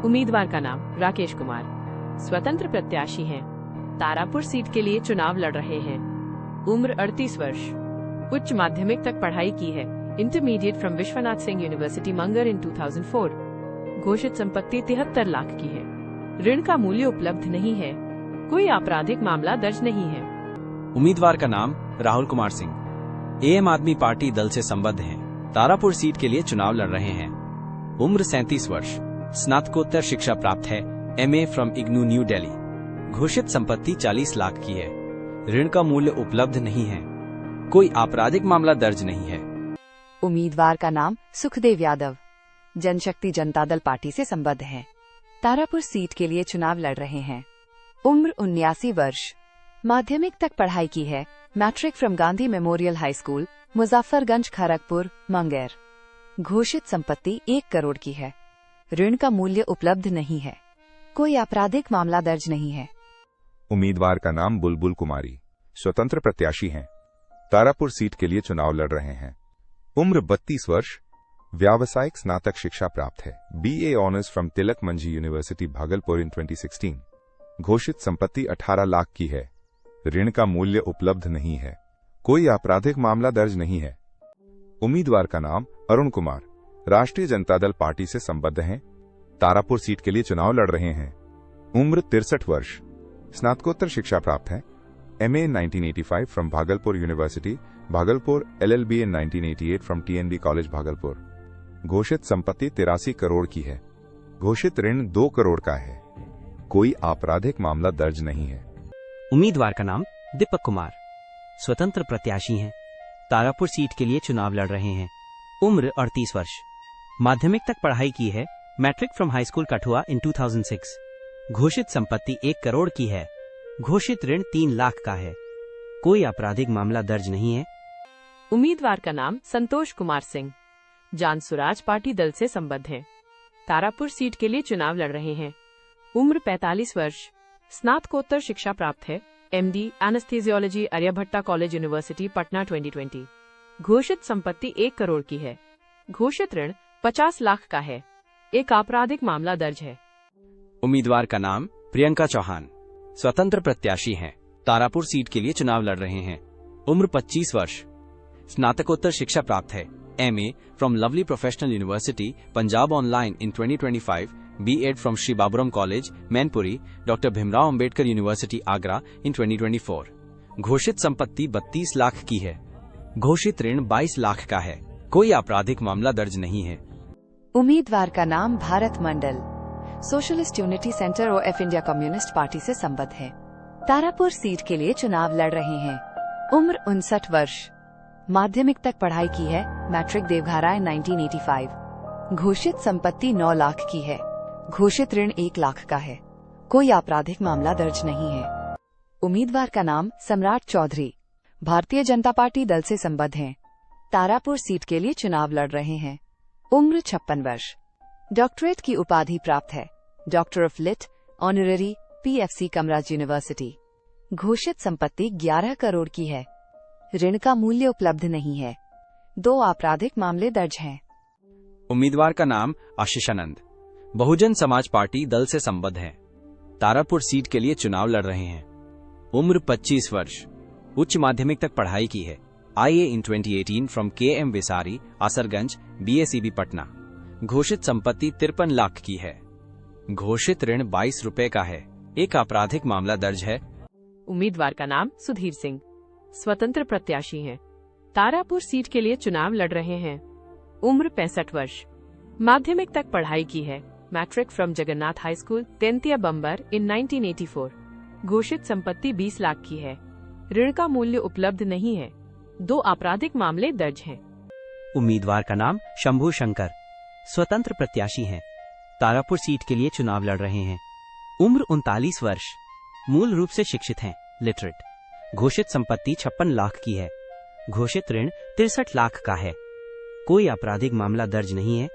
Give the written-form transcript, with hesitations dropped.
उम्मीदवार का नाम राकेश कुमार, स्वतंत्र प्रत्याशी हैं। तारापुर सीट के लिए चुनाव लड़ रहे हैं। उम्र 38 वर्ष। उच्च माध्यमिक तक पढ़ाई की है। Intermediate from Vishwanath Singh university Mangar in 2004। घोषित संपत्ति 73 लाख की है। ऋण का मूल्य उपलब्ध नहीं है। कोई आपराधिक मामला दर्ज नहीं है। उम्मीदवार का नाम राहुल कुमार सिंह, एम आदमी पार्टी दल से संबद्ध हैं। तारापुर सीट के लिए चुनाव लड़ रहे हैं। उम्र 37 वर्ष। स्नातकोत्तर शिक्षा प्राप्त है, MA from IGNOU new Delhi. घोषित संपत्ति 40 लाख की है। ऋण का मूल्य उपलब्ध नहीं है। कोई आपराधिक मामला दर्ज नहीं है। उम्मीदवार का नाम सुखदेव यादव, जनशक्ति जनता दल पार्टी से संबद्ध है। तारापुर सीट के लिए चुनाव लड़ रहे हैं। उम्र 79 वर्ष। माध्यमिक तक पढ़ाई की है। Matric from Gandhi memorial high school, Muzaffarganj, Kharagpur, Munger. घोषित संपत्ति 1 करोड़ की है। ऋण का मूल्य उपलब्ध नहीं है। कोई आपराधिक मामला दर्ज नहीं है। उम्मीदवार का नाम बुलबुल कुमारी, स्वतंत्र प्रत्याशी हैं। तारापुर सीट के लिए चुनाव लड़ रहे हैं। उम्र 32 वर्ष। व्यावसायिक स्नातक शिक्षा प्राप्त है। BA honours from Tilak Manjhi university Bhagalpur in 2016। घोषित संपत्ति 18 लाख की है। ऋण का मूल्य उपलब्ध नहीं है। कोई आपराधिक मामला दर्ज नहीं है। उम्मीदवार का नाम अरुण कुमार, राष्ट्रीय जनता दल पार्टी से संबद्ध हैं। तारापुर सीट के लिए चुनाव लड़ रहे हैं। उम्र 63 वर्ष। स्नातकोत्तर शिक्षा प्राप्त है। MA in 1985 from Bhagalpur university, Bhagalpur, LLB in 1988 from TNB college Bhagalpur. घोषित संपत्ति 83 करोड़ की है। घोषित ऋण 2 करोड़ का है। कोई आपराधिक मामला दर्ज नहीं है। उम्मीदवार का नाम दीपक कुमार, स्वतंत्र प्रत्याशी हैं। तारापुर सीट के लिए चुनाव लड़ रहे हैं। उम्र 38 वर्ष। माध्यमिक तक पढ़ाई की है। Matric from high school Kathua in 2006। घोषित संपत्ति 1 करोड़ की है। घोषित ऋण 3 लाख का है। कोई आपराधिक मामला दर्ज नहीं है। उम्मीदवार का नाम संतोष कुमार सिंह, जान सुराज पार्टी दल से संबद्ध हैं। तारापुर सीट के लिए चुनाव लड़ रहे हैं। उम्र 45 वर्ष। स्नातकोत्तर शिक्षा प्राप्त है। MD anaesthesiology, Aryabhatta college university, Patna 2020। घोषित संपत्ति 1 करोड़ की है। घोषित ऋण 50 लाख का है। एक आपराधिक मामला दर्ज है। उम्मीदवार का नाम प्रियंका चौहान, स्वतंत्र प्रत्याशी हैं। तारापुर सीट के लिए चुनाव लड़ रहे हैं। उम्र 25 वर्ष। स्नातकोत्तर शिक्षा प्राप्त है। MA from lovely professional university, Punjab online in 2025। B.Ed from Shri Baburam college, Mainpuri, doctor Bhimrao Ambedkar university, Agra in 2024। घोषित संपत्ति 32 लाख की है। घोषित ऋण 22 लाख का है। कोई आपराधिक मामला दर्ज नहीं है। उम्मीदवार का नाम Bharat Mandal, socialist unity centre OF India communist party से संबद्ध है। तारापुर सीट के लिए चुनाव लड़ रहे हैं। उम्र 59 वर्ष। माध्यमिक तक पढ़ाई की है। Matric Deoghara in 1985। घोषित संपत्ति 9 लाख की है। घोषित ऋण 1 लाख का है। कोई आपराधिक मामला दर्ज नहीं है। उम्मीदवार का नाम सम्राट चौधरी, भारतीय जनता पार्टी दल से संबद्ध हैं। तारापुर सीट के लिए चुनाव लड़ रहे हैं। उम्र 56 वर्ष। डॉक्टरेट की उपाधि प्राप्त है। Doctor of lit, honorary, PFC Kamaraj university. घोषित संपत्ति 11 करोड़ की है। ऋण का मूल्य उपलब्ध नहीं है। 2 आपराधिक मामले दर्ज हैं। उम्मीदवार का नाम आशीष आनंद, बहुजन समाज पार्टी दल से संबद्ध हैं। तारापुर सीट के लिए चुनाव लड़ रहे हैं। उम्र 25 वर्ष। उच्च माध्यमिक तक पढ़ाई की है। IA in 2018 from KM विसारी, आसरगंज, BACB Patna. घोषित संपत्ति 53 लाख की है। घोषित ऋण 22 रुपए का है। एक आपराधिक मामला दर्ज है। उम्मीदवार का नाम सुधीर सिंह, स्वतंत्र प्रत्याशी हैं। तारापुर सीट के लिए चुनाव लड़ रहे हैं। उम्र 65 वर्ष। माध्यमिक तक पढ़ाई की है। Matric from Jagannath high school, Tentiya Bambar in 1984। घोषित संपत्ति 20 लाख की है। ऋण का मूल्य उपलब्ध नहीं है। 2 आपराधिक मामले दर्ज हैं। उम्मीदवार का नाम शंभू शंकर, स्वतंत्र प्रत्याशी हैं। तारापुर सीट के लिए चुनाव लड़ रहे हैं। उम्र 39 वर्ष। मूल रूप से शिक्षित हैं, लिटरेट। घोषित संपत्ति 56 लाख की है। घोषित ऋण 63 लाख का है। कोई आपराधिक मामला दर्ज नहीं है।